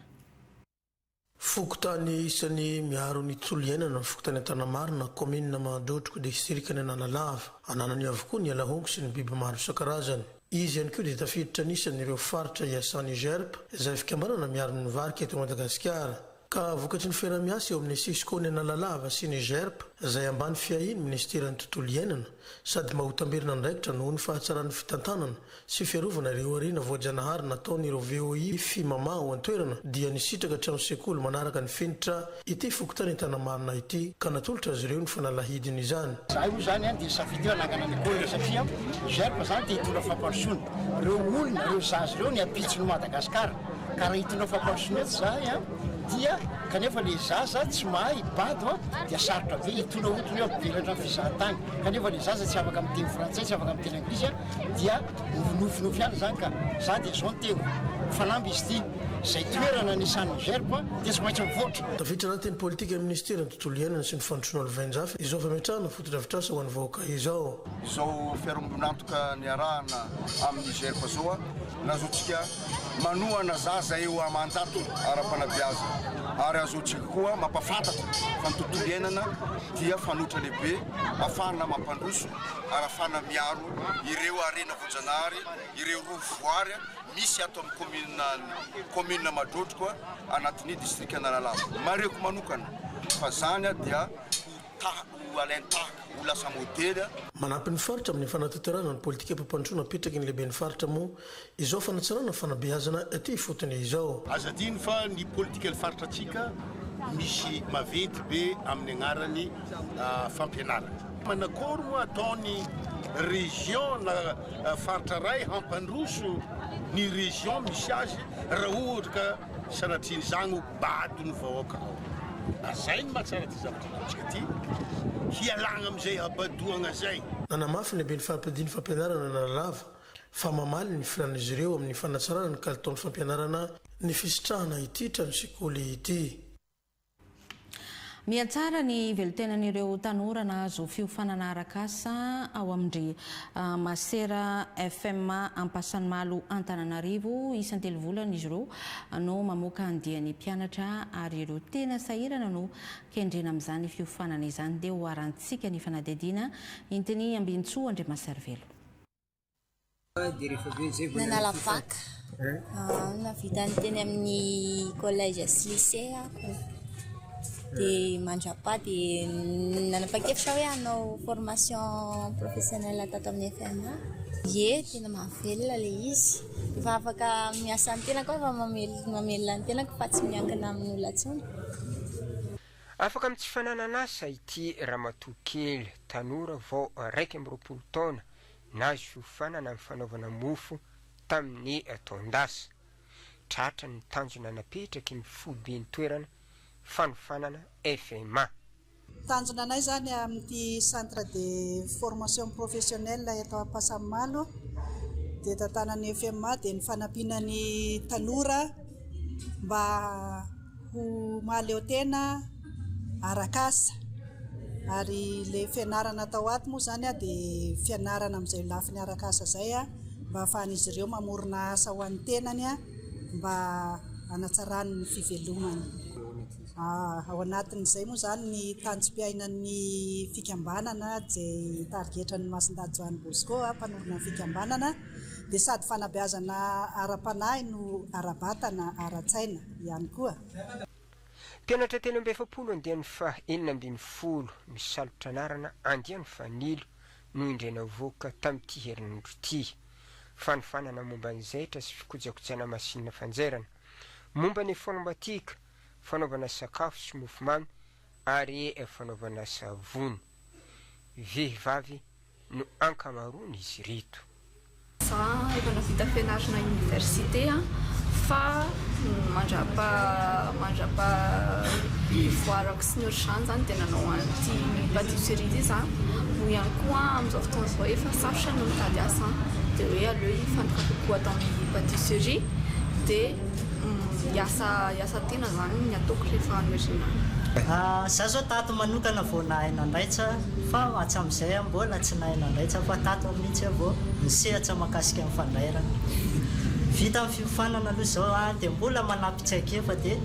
Fokotany isan'ny miaro ny tontolo iainana ny fokotany Antanimarina commune Mandrotroko distrikana Lalava ananany avokoa ny alahongo sy ny biby maro isan-karazany. Izy ihany koa dia tafiditra anisan'ireo faritra iasan'ny Gerpa izay fikambanana miaro ny varika eto Madagasikara ka vokatry ny fiara-miasa eo amin'ny Cisco ny Lalava sy ny Gerpa izay ambany fiahiny ministeran'ny tontolo iainana sady mahotamberina andraikitra noho ny fahatsaran'ny fitantanana sy fiarovana ireo arina voajanahary nataon'ireo VOI FIMAMA ho antoerana dia nisitraka trano sekoly manaraka ny fenitra ity fokotany Antanimarina ity ka natolotra azy ireo ny fanalahidiny izany. Zahay moa zany dia safidy anangana ny koera satria Gerpa zany dia hitondra fampandrosoana ireo olona ireo zazy ireo ny ampitsiny Madagasikara ka raha hitondra fampandrosoana eto zahay dia kanefa le zaza tsy mahay bado dia sarotra be hitondra otony eo velatra ny fizahantany kanefa le zaza tsy afaka amin'ny teny frantsay tsy afaka amin'ny teny anglisy dia nofinofy ihany zany ka za dia zao ny teny fanamby izy ity zay toerana nisan'ny Gerpa dia tsy maintsy mivoatra. Tafiditra anatin'ny politika amin'ny ministeran'ny tontolo iainana sy ny fandrosoana vain-jafy izao fametrahana fotodrafitrasa ho an'ny vahoaka izao. Izao fiarobonantoka niarahana amin'ny Gerpa zao nazotsika manohana zaza eo amanjato ara-panabeaza ary azotsika koa mampafantatra fa ny tontolo iainana dia fanotra lehibe afana mampandroso ary afana miaro ireo arena voajanahary ireo rovoary misy ato amin'ny commune Mandrotroko anatin'ny distrikana Lalava. Mareko manokana fa zany dia ho alentahaka ho lasa modely. Manampy ny faritra amin'ny fanatanterana ny politika mpampandrosoana apetraky ny lehibe ny faritra moa izao fanatsarana fanabeazana aty fotony izao. Azadiny fa ny politika ny faritratsika misy mavety be amin'ny agnarany fampianarana. Manakory moa ataony région na faritra ray hampandroso ny région misy azy raha ohatra ka sanatriny zany bado ny vahoaka ao. Zay ny mahatsara ty zavatra natsika ty hialagna amin'izay habadoagna zay. Nanamafy ny lehibe ny fampidiny fampianarana na Lalava fa mamaly ny firan'izy ireo amin'ny fanatsarana ny kalitaon'ny fampianarana ny fisitrahana ity trano sekoly ity. miatsara ny velotenan'ireo tanora nahazo fiofanana arakasa ao amin'ny Masera FM Ampasanimalo Antananarivo isan-telo volana izy ireo no mamoaka andiany mpianatra ary ireo tena sahirana no kendrena amin'izany fiofanana izany dia ho arantsika ny fanadihadiana intiny Ambintsoa Andriamaservelo. Nanala vac navita ny teny amin'ny collège sy lycée dia mandrapa dia nanapa-kevitra hoe hanao formation professionnelle tato amin'ny FMA. Ie, tena mahavelona ilay izy. Efa afaka miasa ny tenako fa mamelona ny tenako fa tsy miankina amin'olona intsony. Afaka amin'ny tsy fananan'asa ity ramatoa kely tanora vao 1 taona nahazo fiofanana amin'ny fanaovana mofo tamin'ny taondasa. Tratra ny tanjona napetraky ny foibe ny toerana fanofanana FMA. Tanjona anay zany amin'ny centre de formation professionnelle eto Ampasanimalo dia tantanan'ny FMA dia ny fanampianany tanora mba ho mahaleo tena arakasa ary le fianarana atao ato moa zany dia fianarana amin'izay lafiny arakasa zay mba ahafahan'izy ireo mamorona asa ho an'ny tenany mba hanatsarany ny fivelomany. Ao anatin'izay moa zany ny tanjom-piainan'ny fikambanana izay targetran'ny Masindahy Bosco mpanorona ny fikambanana dia sady fanabeazana ara-panahy no ara-batana ara-tsaina ihany koa. Mpianatra 770 misalotra anarana andiany fanilo no indrena voaka tamin'ity herinandro ity. Fanofanana momba ny zaitra sy fikojakojana masinina fanjairana, momba ny informatika, fanaovana sakafo sy mofomamy ary fanaovana savony. Vehivavy no ankamaroany izy reto. Efa navita fianarana université fa mandrapa ivoarako sy ny otrany zany dia nanao an'ity patisserie ity zany. Moa ihany koa amin'izao fotoana izao efa sarotra no mitady asa dia hoe aleo hifantoka kokoa atao amin'ny patisserie dia hiasa tena zany ny ataoko rehefa anoetrina. Zaho zao tato manokana vao nahay nandraitsa fa hatram'izay mbola tsy nahay nandraitsa fa tato mihitsy vao nisehatra mahakasika amin'ny fandrairana. Vita amin'ny fiofanana aloha zao dia mbola manampitsaika fa dia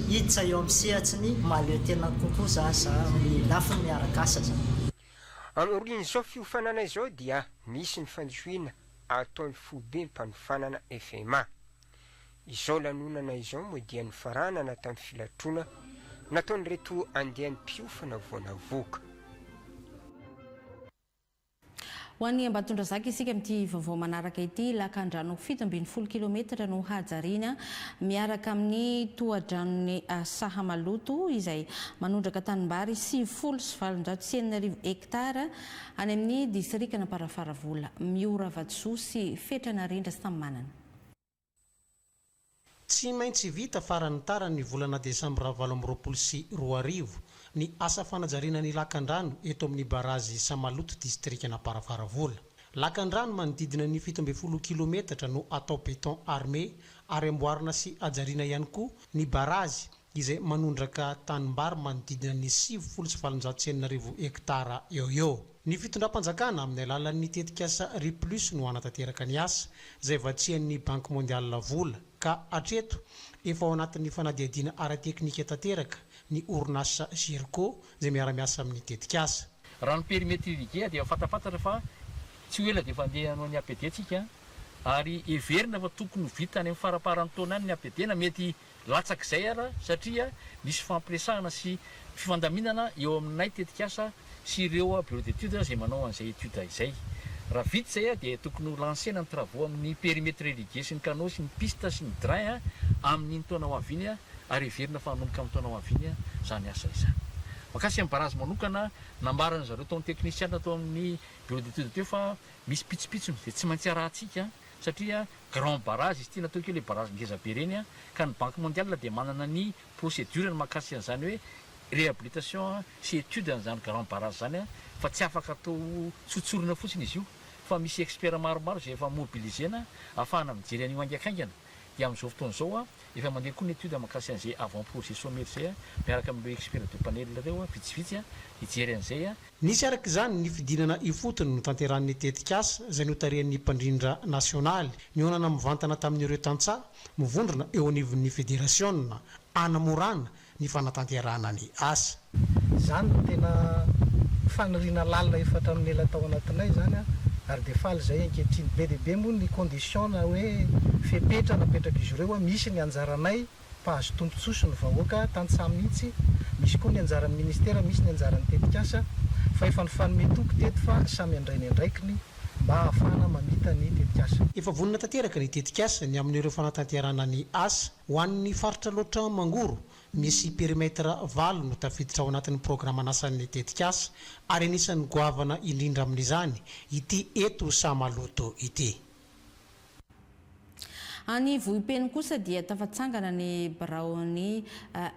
hiditra eo amin'ny sehatry ny mahaleo tena kokoa za amin'ny lafiny miarakasa zany. Amin'izao fiofanana izao dia misy ny fanjoina ataon'ny foibe mpanofanana FMA. Izao lanonana izao moa dia ny faranana tamin'ny filatrona nataony reto andehan'ny mpiofana voanavoaka. Ho an'ny Ambatondrazaka isika amin'ity vaovao manaraka ity, lakan-drano 720 km no hajariana miaraka amin'ny tohadranony Sahamaloto izay manondraka tanimbary 7,709 hektara any amin'ny distrikana Parafaravola, Miora Vatsoa sy Fetranarindra sy Tamanana. Tsy maintsy vita farany tara ny volana Desambra 2024 ny asa fanajariana ny lakan-drano eto amin'ny barazy Sahamaloto distrikana Parafaravola. Lakan-drano manodidina ny 17 km no atao béton armé ary amboarina sy ajariana ihany koa ny barazy izay manondraka tanimbary manodidina ny 7,709 hektara eo. Ny fitondram-panjakana amin'ny alalan'ny tetikasa Riplus no anatanteraka ny asa izay vatsian'ny Banque Mondiale vola ka hatreto efa ao anatin'ny fanadihadiana ara-teknika tanteraka ny orinasa Zirco izay miara-miasa amin'ny tetikasa. Raha ny périmètre irrigué dia fatapatatra fa tsy ho ela dia efa andeha hanao ny APD tsika ary heverina fa tokony ho vita any amin'ny faraparan'ny taona any ny APD na mety latsak'izay ara satria misy fampiresahana sy fifandaminana eo aminay tetikasa sy ireo bureau d'étude izay manao an'izay étude izay. Raha vita izay dia tokony ho lansena ny travaux amin'ny périmètre irrigué sy ny canaux sy ny piste sy ny drain amin'ny taona ho aviny ary heverina fa hanomboka amin'ny taona ho aviny zany asa izany. Makasy amin'ny barazy manokana nambarana zareo taon'ny technicien atao amin'ny bureau d'étude teo fa misy pitsopitsony dia tsy maintsy arahantsika satria grand barrage izy ity natao keo le barrage ngeza be reny ka ny Banque Mondiale dia manana ny procédure ny makasy an'izany hoe réhabilitation sy étude an'izany grand barrage zany fa tsy afaka atao tsotsorina fotsiny izy io fa misy expert maromaro izay efa mobilisena ahafahana mijery an'io haingakaingana dia amin'izao fotoana izao a efa mandeha koa ny étude makasy an'izay avant projet sommaire zay a miaraka amin'ireo expert de panel ireo a vitsivitsy a hijery an'izay a nisy araka izany ny fidinana ifotony no tanteran'ny tetikasa izay notarehan'ny mpandrindra nasionaly nionana mivantana tamin'ireo tantsaha mivondrona eo anivon'ny fédération anamorana ny fanatanterana ny asa zany no tena faniriana lalina efatra amin'ny ela tao anatinay zany a ary de faly zay ankehitriny be de be moa ny condition na hoe fepetra napetraka izy ireo a misy ny anjaranay mpahazo tombontsoso ny vahoaka tantsaha mihitsy misy koa ny anjaran'ny ministera misy ny anjaran'ny tetikasa fa efa ny fanome toko teto fa samy andrainy andraikiny mba ahafahana mamita ny tetikasa efa vonina tanteraka ny tetikasa ny amin'ireo fanatanterana ny asa ho an'ny faritra loatra mangoro misy perimetre valo no tafiditra ao anatin'ny programa nasan'ny tetikasa ary anisan'ny goavana indrindra amin'izany ity eto samaloto ity any vohipeno kosa dia tafatsangana ny baraony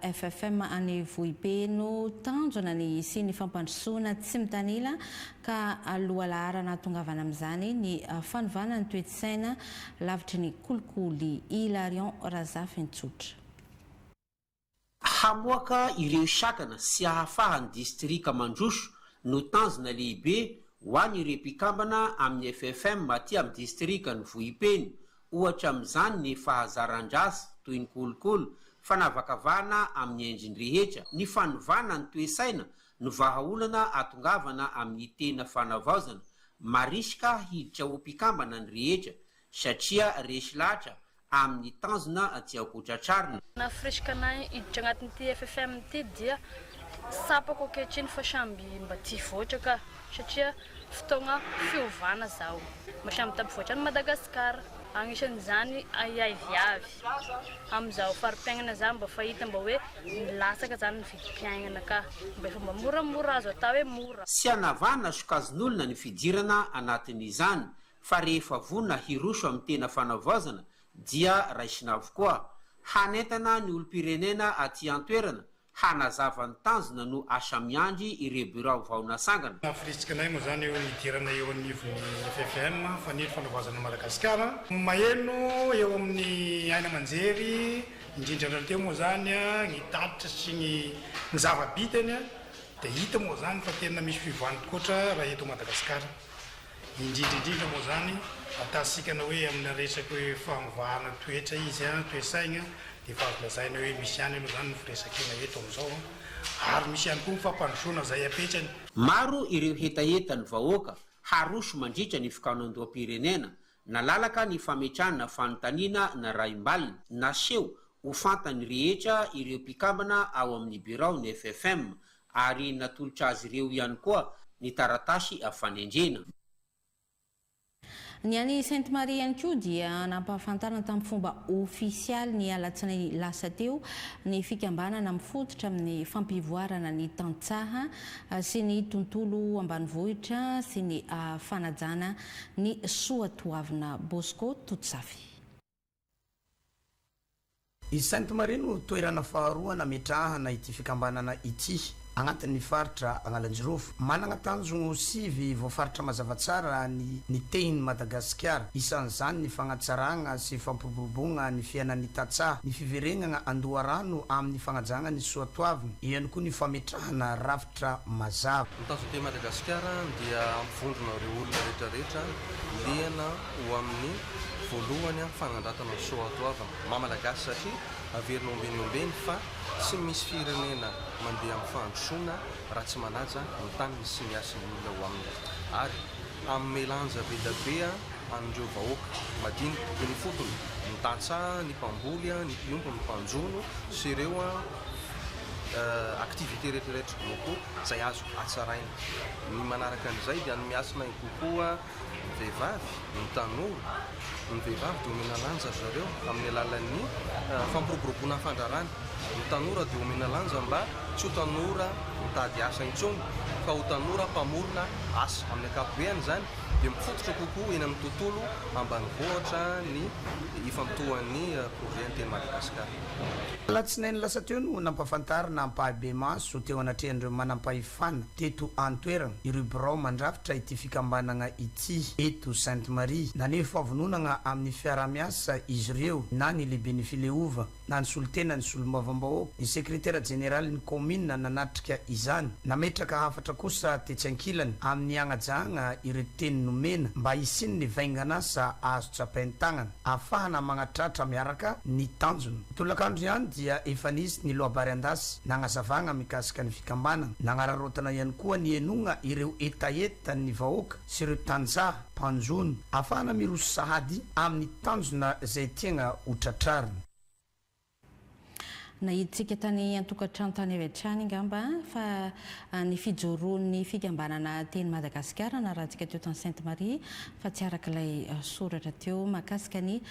FFM any vohipeno tanjona ny sy ny fampandrosoana tsy mitanila ka aloha laharana tongavana amin'izany ny fanovana ny toetsaina lavitry ny kolikoly Hilarion Razafintsotra hamoaka ireo sakana sy hahafahan'ny distrika mandroso no tanjona lehibe ho an'ireo mpikambana amin'ny FFM aty amin'ny distrika ny vohipeno ohatra amin'izany ny fahazaran-drasa toy ny kolokolo fanavakavahana amin'ny endriny rehetra ny fanovana ny toesaina no vahaolana atongavana amin'ny tena fanavaozana marisika hiditra ho mpikambana ny rehetra satria resy lahatra amin'ny tanjona aty akotratrarina na freskanay hiditra agnatin'ity FFM ity dia sapako ankehitriny fa samby mba tia voatra ka satria fotoagna fiovana zao mba samby tampivoatra any Madagasikara agnisan'izany ayay viavy amin'izao farim-piainana zany mba fahita mba hoe milasaka zany ny vidim-piainana ka mba efa mba moramora azo atao hoe mora sy anavana sokazon'olona ny fidirana anatin'izany fa rehefa vonina hiroso amin'ny tena fanavaozana dia raisina avokoa hanentana ny olom-pirenena aty an-toerana hanazava ny tanjona no asa miandry ireo birao vaona sangana afiritsikanay moa zany eo nidirana eo anivon'ny FFM faniro fanavaozana Madagasikara maheno eo amin'ny aina manjery indrindra teo moa zany ny tatitra sy ny zava-bitany dia hita moa zany fa tena misy fivoany tokoatra raha eto Madagasikara indrindrindrindra moa zany atasikana hoe amin'ny resaka hoe fanovahana toetra izy toesaigna dia fahazolazaina hoe misy ihany aloha zany ny firesakena eto amin'izao ary misy ihany koa mifampandrosoana zay apetrany maro ireo hetaheta ny vahoaka haroso mandritra ny fikanondoam-pirenena nalalaka ny fametrahana fanontaniana na raim-balina naseho ho fantany rehetra ireo mpikambana ao amin'ny birao ny FFM ary natolotra azy ireo ihany koa ny taratasy afanendrena ny any Sainte Marie ihany koa dia nampahafantarana tamin'ny fomba ofisialy ny alatsinainy lasa teo ny fikambanana mifototra amin'ny fampivoarana ny tantsaha sy ny tontolo ambanivohitra sy ny fanajana ny soatoavina Bosco Totsafy. I Sainte Marie no toerana faharoa nametrahana ity fikambanana ity agnatin'ny faritra Agnalanjirofo manana tanjo sivy voafaritra mazava tsara ny teny Madagasikara isan'izany ny fagnatsaragna sy fampiroboroboagna ny fiainan'ny tantsaha ny fiverenagna andoharano amin'ny fagnajagna ny soatoavina ihany koa ny fametrahana rafitra mazava ny tanjo teny Madagasikara dia ampivondrona ireo olona rehetrarehetra liana ho amin'ny voalohany fagnandratana ny soatoavana mamalagasy satria averina ombeniombeny fa tsy misy firenena mandeha amin'ny fandrosoana raha tsy manaja ny tany misy miasan'ny olona ho aminy ary amin'ny melanja be da be amin'ireo vahoaka madinika dia ny fotony ny tantsaha ny mpamboly ny mpiombo ny mpanjono sy ireo activité rehetrarehetra moko zay azo atsaraina ny manaraka an'izay dia ny miasana ny kokoa ny vehivavy ny tanora ny vehivavy dia omena lanja zareo amin'ny alalan'ny fampiroboroboana fandrarana ny tanora dia omena lanja mba tsy ho tanora mitady asa intsony fa ho tanora mpamorona asa amin'ny akapobeany zany dia mifototra kokoa eny amin'ny tontolo ambanivohitra ny ifantohan'ny projet ny teny Madagasikara. Latsinainy lasa teo no nampahafantarina ampahabe maso teo anatrehan'ireo manampahefana teto antoerana ireo birao mandrafitra ity fikambanana ity eto Sainte Marie na nefa avononana amin'ny fiaramiasa izy ireo na ny lehibe ny fileova na ny solotena ny solombavam-bahoaka ny sekretera jeneraly ny commune nanatrika izany nametraka hafatra kosa tetsankilany amin'ny agnajahana ireo teny nomena mba isiny ny vainganasa azo tsapain-tagnana ahafahana magnatratra miaraka ny tanjona. Tolakandro ihany dia efa nisy ny lohabary andasy nagnazavagna mikasika ny fikambanana nagnararotana ihany koa ny enogna ireo etaeta ny vahoaka sy ireo tanjaha mpanjono ahafahana miroso sahady amin'ny tanjona izay tiagna hotratrarina. Nahiditsika tany antokatrano tany avy hatrany ngamba fa ny fijoroan'ny fikambanana teny Madagasikara na rahantsika teo tany Sainte Marie fa tsy arak'ilay soratra teo mahakasika ny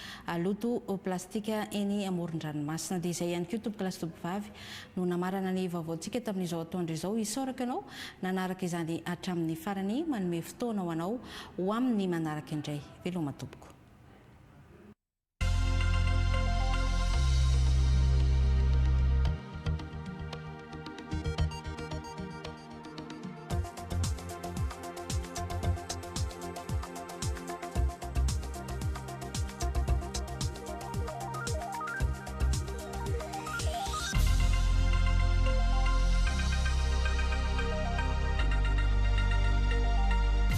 loto plastika eny amoron-dranomasina dia izay ihany koa tomboka lasa tovovavy no namarana ny vaovaontsika tamin'izao atoandro izao isoraka ianao nanaraka izany hatramin'ny farany manome fotoana ho anao ho amin'ny manaraka indray veloma tompoko.